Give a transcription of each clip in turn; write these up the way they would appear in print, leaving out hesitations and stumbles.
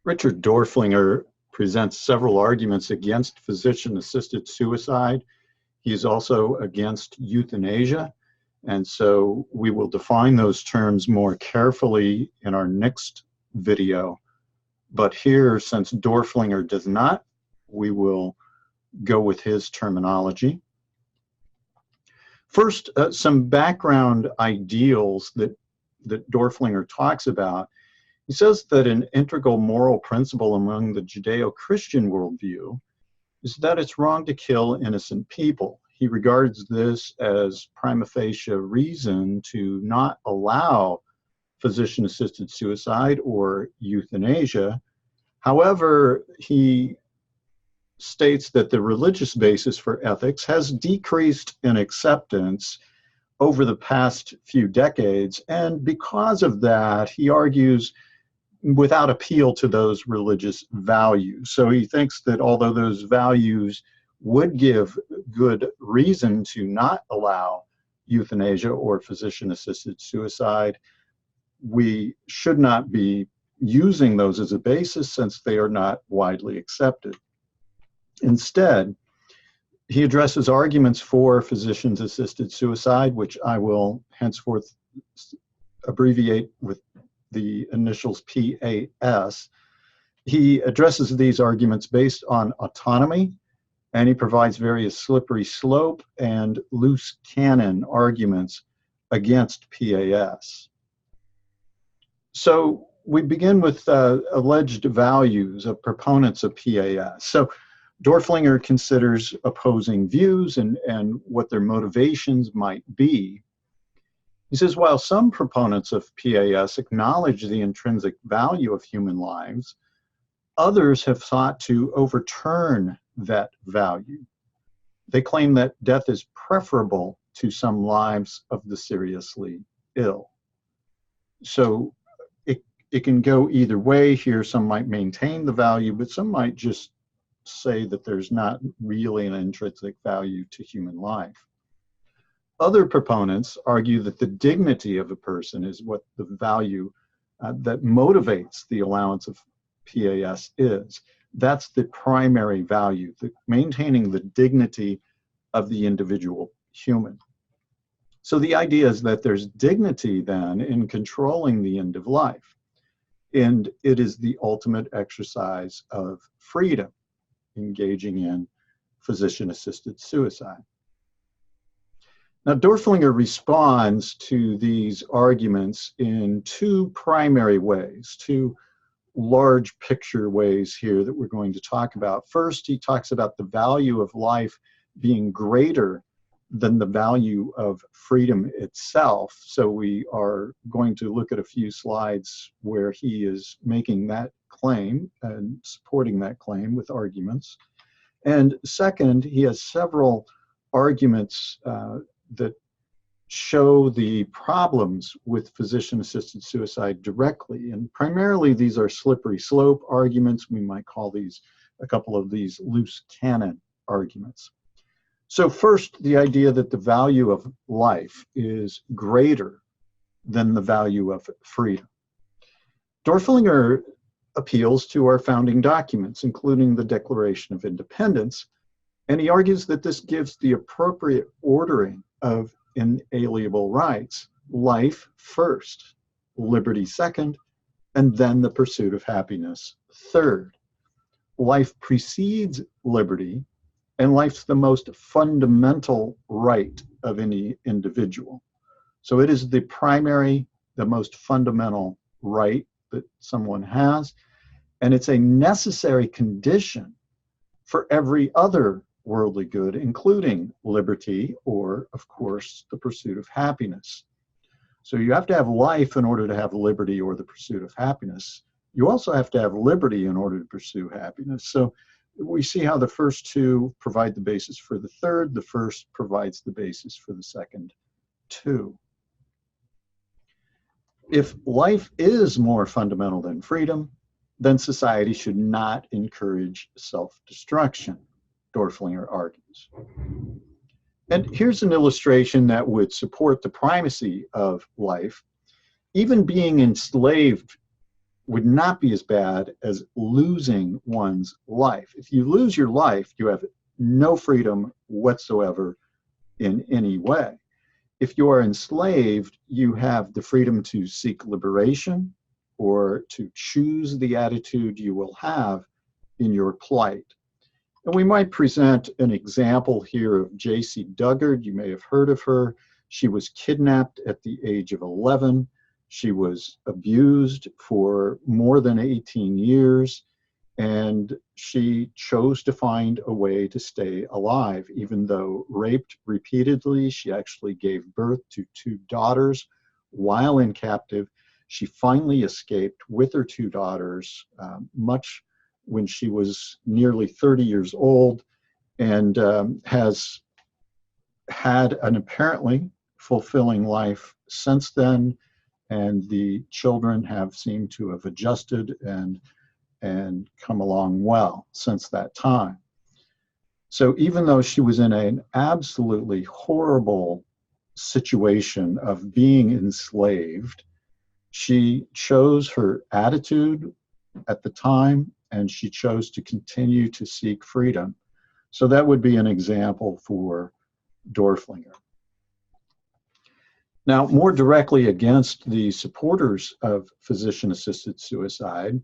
Richard Doerflinger presents several arguments against physician-assisted suicide. He is also against euthanasia, and so we will define those terms more carefully in our next video. But here, since Doerflinger does not, we will go with his terminology. First, some background ideals that Doerflinger talks about. He says that an integral moral principle among the Judeo-Christian worldview is that it's wrong to kill innocent people. He regards this as prima facie reason to not allow physician-assisted suicide or euthanasia. However, he states that the religious basis for ethics has decreased in acceptance over the past few decades, and because of that, he argues without appeal to those religious values. So he thinks that although those values would give good reason to not allow euthanasia or physician-assisted suicide, we should not be using those as a basis since they are not widely accepted. Instead, he addresses arguments for physician-assisted suicide, which I will henceforth abbreviate with the initials PAS. He addresses these arguments based on autonomy, and he provides various slippery slope and loose cannon arguments against PAS. So we begin with alleged values of proponents of PAS. So Doerflinger considers opposing views and what their motivations might be. He says, while some proponents of PAS acknowledge the intrinsic value of human lives, others have sought to overturn that value. They claim that death is preferable to some lives of the seriously ill. So it can go either way here. Some might maintain the value, but some might just say that there's not really an intrinsic value to human life. Other proponents argue that the dignity of a person is what the value that motivates the allowance of PAS is. That's the primary value, maintaining the dignity of the individual human. So the idea is that there's dignity then in controlling the end of life, and it is the ultimate exercise of freedom, engaging in physician-assisted suicide. Now, Doerflinger responds to these arguments in two primary ways, two large picture ways here that we're going to talk about. First, he talks about the value of life being greater than the value of freedom itself. So we are going to look at a few slides where he is making that claim and supporting that claim with arguments. And second, he has several arguments that show the problems with physician-assisted suicide directly. And primarily, these are slippery slope arguments. We might call these a couple of these loose cannon arguments. So first, the idea that the value of life is greater than the value of freedom. Doerflinger appeals to our founding documents, including the Declaration of Independence, and he argues that this gives the appropriate ordering of inalienable rights: life first, liberty second, and then the pursuit of happiness third. Life precedes liberty, and life's the most fundamental right of any individual. So it is the primary, the most fundamental right that someone has, and it's a necessary condition for every other worldly good, including liberty or, of course, the pursuit of happiness. So you have to have life in order to have liberty or the pursuit of happiness. You also have to have liberty in order to pursue happiness. So we see how the first two provide the basis for the third. The first provides the basis for the second two. If life is more fundamental than freedom, then society should not encourage self-destruction, Doerflinger argues. And here's an illustration that would support the primacy of life. Even being enslaved would not be as bad as losing one's life. If you lose your life, you have no freedom whatsoever in any way. If you are enslaved, you have the freedom to seek liberation or to choose the attitude you will have in your plight. And we might present an example here of J.C. Duggard. You may have heard of her. She was kidnapped at the age of 11. She was abused for more than 18 years, and she chose to find a way to stay alive. Even though raped repeatedly, she actually gave birth to 2 daughters while in captive. She finally escaped with her 2 daughters, much when she was nearly 30 years old, and has had an apparently fulfilling life since then. And the children have seemed to have adjusted and come along well since that time. So even though she was in an absolutely horrible situation of being enslaved, she chose her attitude at the time, and she chose to continue to seek freedom. So that would be an example for Doerflinger. Now, more directly against the supporters of physician-assisted suicide,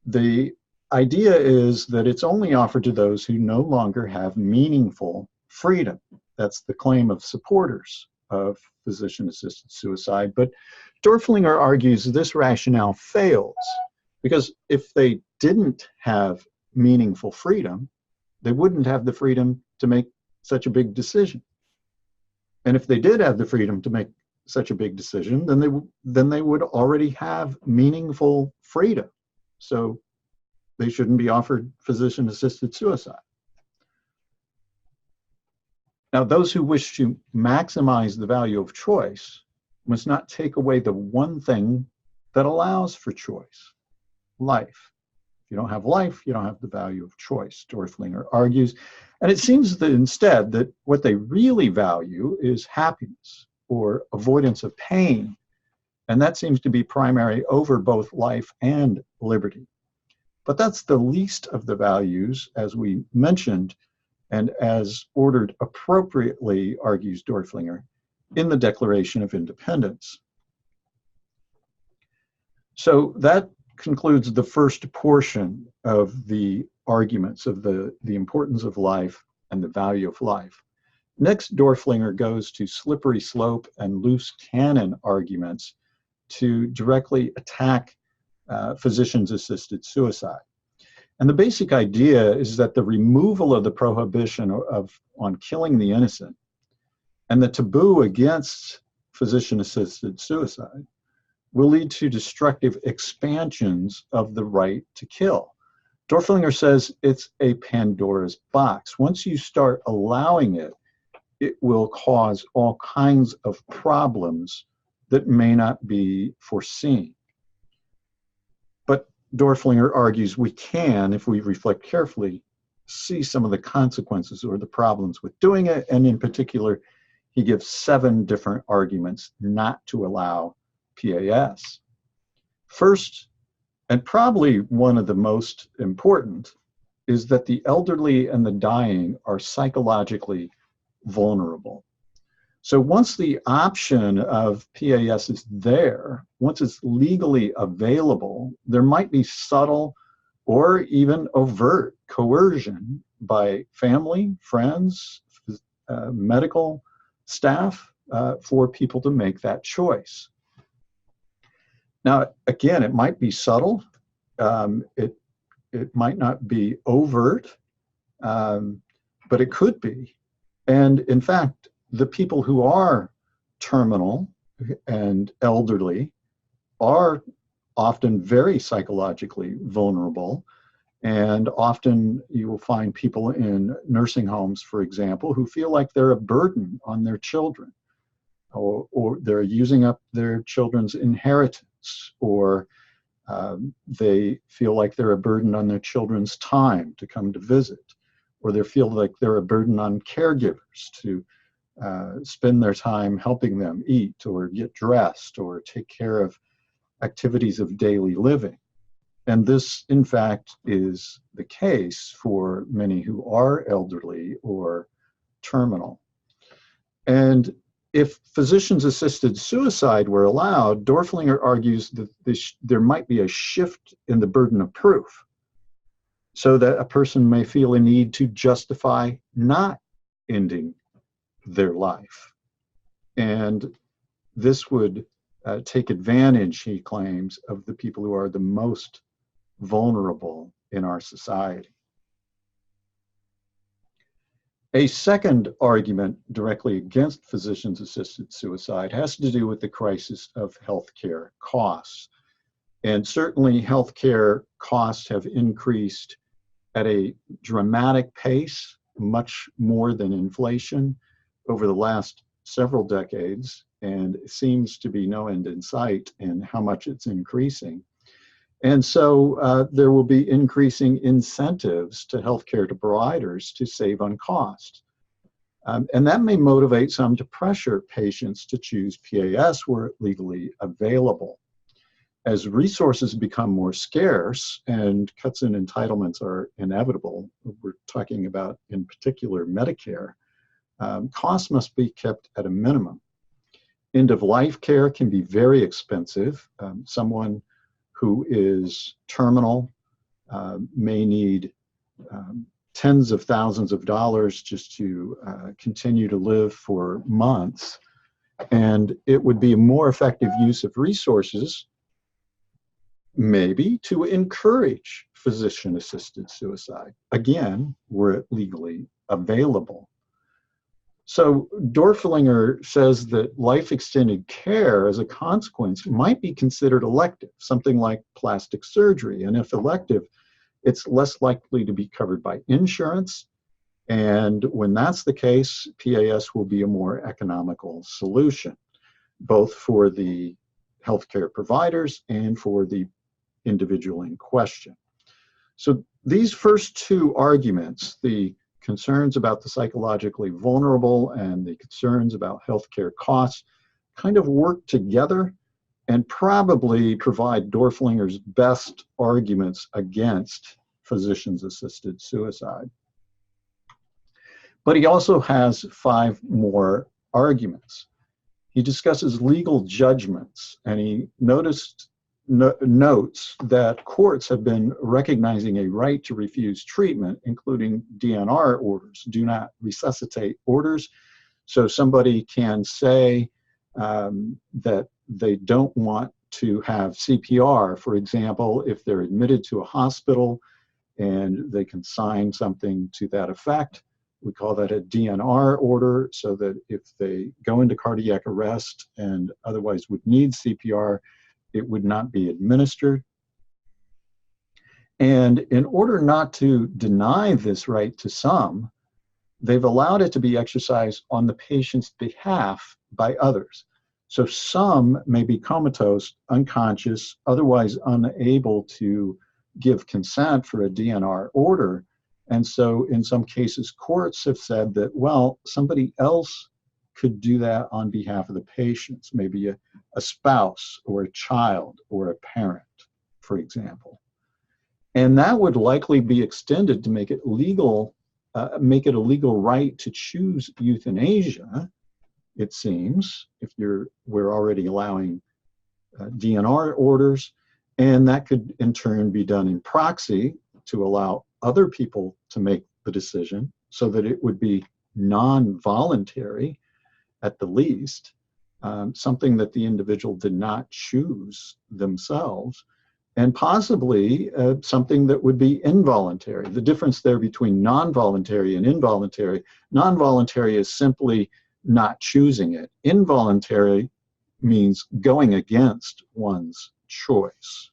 the idea is that it's only offered to those who no longer have meaningful freedom. That's the claim of supporters of physician-assisted suicide. But Doerflinger argues this rationale fails, because if they didn't have meaningful freedom, they wouldn't have the freedom to make such a big decision. And if they did have the freedom to make such a big decision, then they would already have meaningful freedom. So they shouldn't be offered physician-assisted suicide. Now, those who wish to maximize the value of choice must not take away the one thing that allows for choice: life. If you don't have life, you don't have the value of choice, Doerflinger argues. And it seems that instead that what they really value is happiness or avoidance of pain. And that seems to be primary over both life and liberty. But that's the least of the values, as we mentioned, and as ordered appropriately, argues Doerflinger, in the Declaration of Independence. So that concludes the first portion of the arguments of the importance of life and the value of life. Next, Doerflinger goes to slippery slope and loose cannon arguments to directly attack physicians-assisted suicide. And the basic idea is that the removal of the prohibition on killing the innocent and the taboo against physician-assisted suicide will lead to destructive expansions of the right to kill. Doerflinger says it's a Pandora's box. Once you start allowing it, it will cause all kinds of problems that may not be foreseen. But Doerflinger argues we can, if we reflect carefully, see some of the consequences or the problems with doing it. And in particular, he gives 7 different arguments not to allow PAS. First, and probably one of the most important, is that the elderly and the dying are psychologically vulnerable. So once the option of PAS is there, once it's legally available, there might be subtle or even overt coercion by family, friends, medical staff for people to make that choice. Now, again, it might be subtle. It might not be overt, but it could be. And in fact, the people who are terminal and elderly are often very psychologically vulnerable. And often you will find people in nursing homes, for example, who feel like they're a burden on their children, or they're using up their children's inheritance, or they feel like they're a burden on their children's time to come to visit, or they feel like they're a burden on caregivers to spend their time helping them eat or get dressed or take care of activities of daily living. And this, in fact, is the case for many who are elderly or terminal. And if physicians-assisted suicide were allowed, Doerflinger argues that there might be a shift in the burden of proof, so that a person may feel a need to justify not ending their life. And this would take advantage, he claims, of the people who are the most vulnerable in our society. A second argument directly against physicians-assisted suicide has to do with the crisis of healthcare costs. And certainly healthcare costs have increased at a dramatic pace, much more than inflation, over the last several decades, and it seems to be no end in sight in how much it's increasing. And so there will be increasing incentives to healthcare providers to save on cost. And that may motivate some to pressure patients to choose PAS where legally available. As resources become more scarce and cuts in entitlements are inevitable, we're talking about in particular Medicare, costs must be kept at a minimum. End-of-life care can be very expensive. Someone who is terminal may need tens of thousands of dollars just to continue to live for months. And it would be a more effective use of resources, maybe, to encourage physician-assisted suicide, again, were it legally available. So Doerflinger says that life-extended care as a consequence might be considered elective, something like plastic surgery. And if elective, it's less likely to be covered by insurance. And when that's the case, PAS will be a more economical solution, both for the healthcare providers and for the individual in question. So these first two arguments, the concerns about the psychologically vulnerable and the concerns about healthcare costs, kind of work together and probably provide Doerflinger's best arguments against physicians-assisted suicide. But he also has 5 more arguments. He discusses legal judgments, and he notes that courts have been recognizing a right to refuse treatment, including DNR orders, do not resuscitate orders. So somebody can say that they don't want to have CPR, for example, if they're admitted to a hospital, and they can sign something to that effect. We call that a DNR order, so that if they go into cardiac arrest and otherwise would need CPR, it would not be administered. And in order not to deny this right to some, they've allowed it to be exercised on the patient's behalf by others. So some may be comatose, unconscious, otherwise unable to give consent for a DNR order. And so in some cases, courts have said that, well, somebody else could do that on behalf of the patients, maybe a spouse or a child or a parent, for example. And that would likely be extended to make it legal, make it a legal right to choose euthanasia, it seems, if we're already allowing DNR orders. And that could in turn be done in proxy to allow other people to make the decision, so that it would be non-voluntary at the least, something that the individual did not choose themselves, and possibly something that would be involuntary. The difference there between non-voluntary and involuntary: non-voluntary is simply not choosing it. Involuntary means going against one's choice.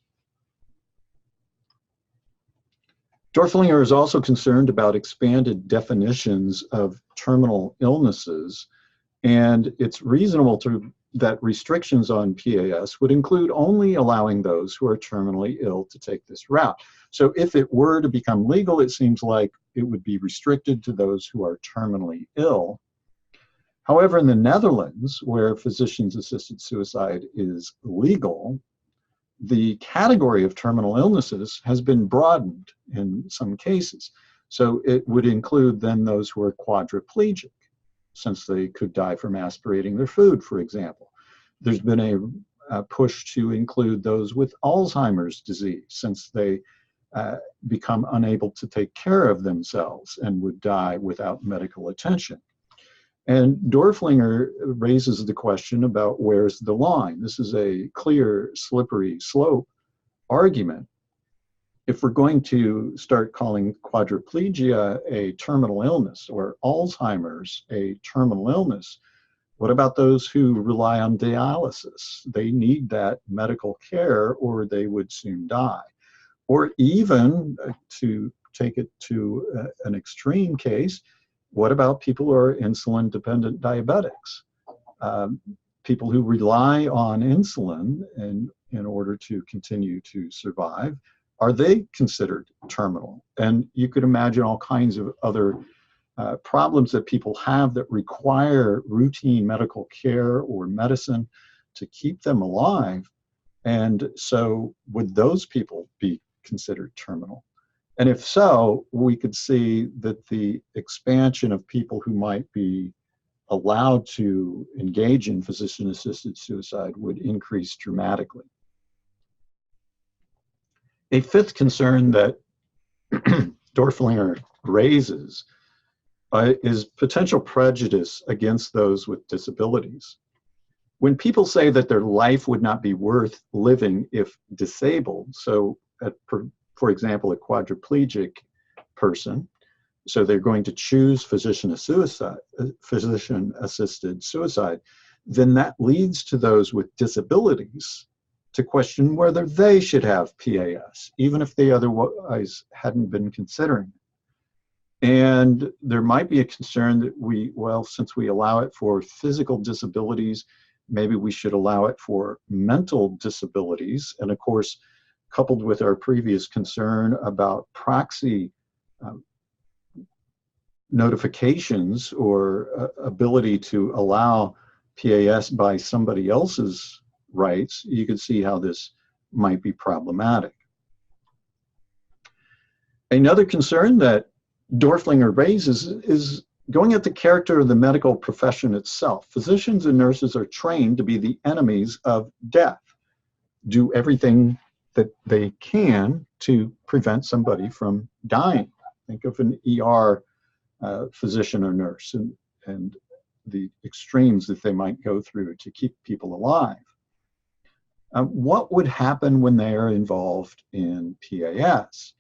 Doerflinger is also concerned about expanded definitions of terminal illnesses, and it's reasonable that restrictions on PAS would include only allowing those who are terminally ill to take this route. So if it were to become legal, it seems like it would be restricted to those who are terminally ill. However, in the Netherlands, where physicians-assisted suicide is legal, the category of terminal illnesses has been broadened in some cases. So it would include then those who are quadriplegic, since they could die from aspirating their food, for example. There's been a push to include those with Alzheimer's disease, since they become unable to take care of themselves and would die without medical attention. And Doerflinger raises the question about where's the line. This is a clear, slippery slope argument. If we're going to start calling quadriplegia a terminal illness or Alzheimer's a terminal illness, what about those who rely on dialysis? They need that medical care or they would soon die. Or even, to take it to an extreme case, what about people who are insulin-dependent diabetics? People who rely on insulin in order to continue to survive, are they considered terminal? And you could imagine all kinds of other problems that people have that require routine medical care or medicine to keep them alive. And so would those people be considered terminal? And if so, we could see that the expansion of people who might be allowed to engage in physician-assisted suicide would increase dramatically. A fifth concern that Doerflinger raises is potential prejudice against those with disabilities. When people say that their life would not be worth living if disabled, so for example, a quadriplegic person, so they're going to choose physician-assisted suicide, then that leads to those with disabilities to question whether they should have PAS, even if they otherwise hadn't been considering it. And there might be a concern that since we allow it for physical disabilities, maybe we should allow it for mental disabilities. And of course, coupled with our previous concern about proxy notifications or ability to allow PAS by somebody else's rights, you can see how this might be problematic. Another concern that Doerflinger raises is going at the character of the medical profession itself. Physicians and nurses are trained to be the enemies of death, do everything that they can to prevent somebody from dying. Think of an ER physician or nurse and the extremes that they might go through to keep people alive. What would happen when they are involved in PAS?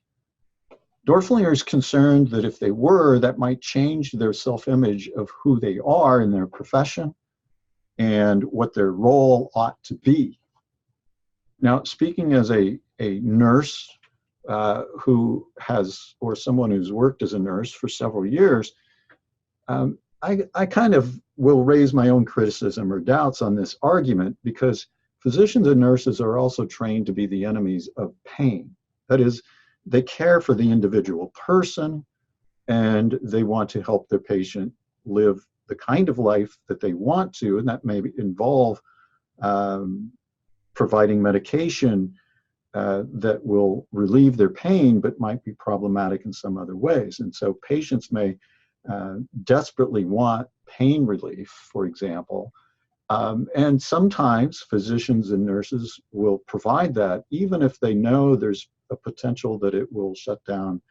Doerflinger is concerned that if they were, that might change their self-image of who they are in their profession and what their role ought to be. Now, speaking as a nurse who has, or someone who's worked as a nurse for several years, I kind of will raise my own criticism or doubts on this argument, because physicians and nurses are also trained to be the enemies of pain. That is, they care for the individual person and they want to help their patient live the kind of life that they want to, and that may involve providing medication that will relieve their pain but might be problematic in some other ways. And so patients may desperately want pain relief, for example, and sometimes physicians and nurses will provide that, even if they know there's a potential that it will shut down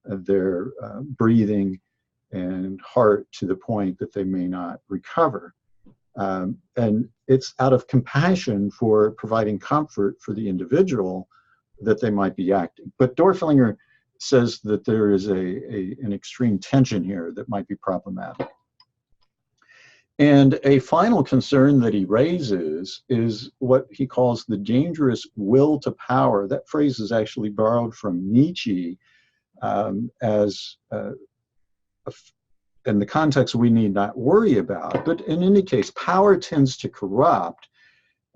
their breathing and heart to the point that they may not recover. And it's out of compassion for providing comfort for the individual that they might be acting. But Doerflinger says that there is an extreme tension here that might be problematic. And a final concern that he raises is what he calls the dangerous will to power. That phrase is actually borrowed from Nietzsche in the context we need not worry about. But in any case, power tends to corrupt.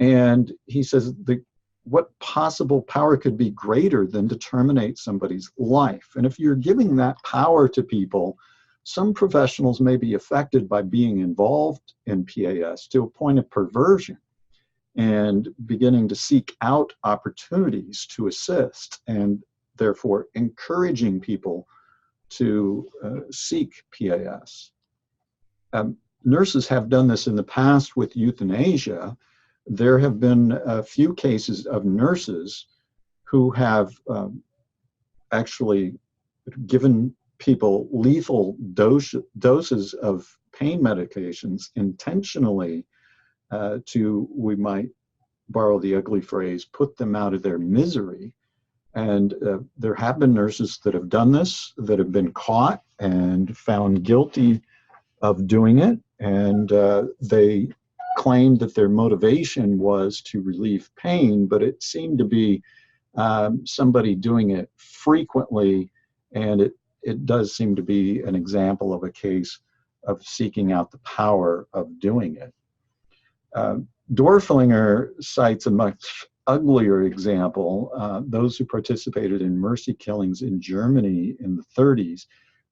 And he says, what possible power could be greater than to terminate somebody's life? And if you're giving that power to people, some professionals may be affected by being involved in PAS to a point of perversion. and beginning to seek out opportunities to assist, and therefore encouraging people to seek PAS. Nurses have done this in the past with euthanasia. There have been a few cases of nurses who have actually given people lethal doses of pain medications intentionally to, we might borrow the ugly phrase, put them out of their misery. And there have been nurses that have done this, that have been caught and found guilty of doing it. And they claimed that their motivation was to relieve pain, but it seemed to be somebody doing it frequently. And it does seem to be an example of a case of seeking out the power of doing it. Doerflinger cites a much uglier example. Those who participated in mercy killings in Germany in the 30s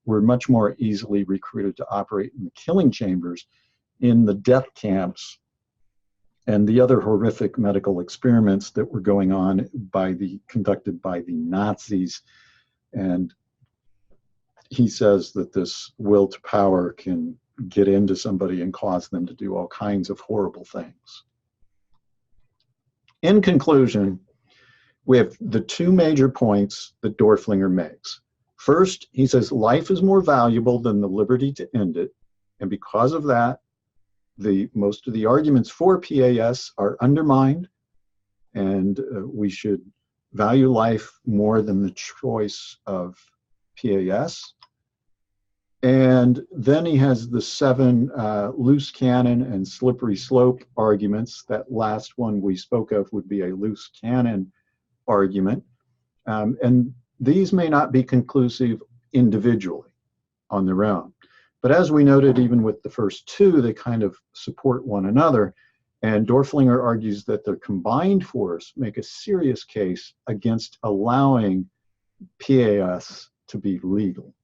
were much more easily recruited to operate in the killing chambers, in the death camps, and the other horrific medical experiments that were going on conducted by the Nazis. And he says that this will to power can get into somebody and cause them to do all kinds of horrible things. In conclusion, we have the two major points that Doerflinger makes. First, he says life is more valuable than the liberty to end it, and because of that, most of the arguments for PAS are undermined, and we should value life more than the choice of PAS. And then he has the 7 loose cannon and slippery slope arguments. That last one we spoke of would be a loose cannon argument. And these may not be conclusive individually on their own. But as we noted, even with the first 2, they kind of support one another. And Doerflinger argues that their combined force make a serious case against allowing PAS to be legal.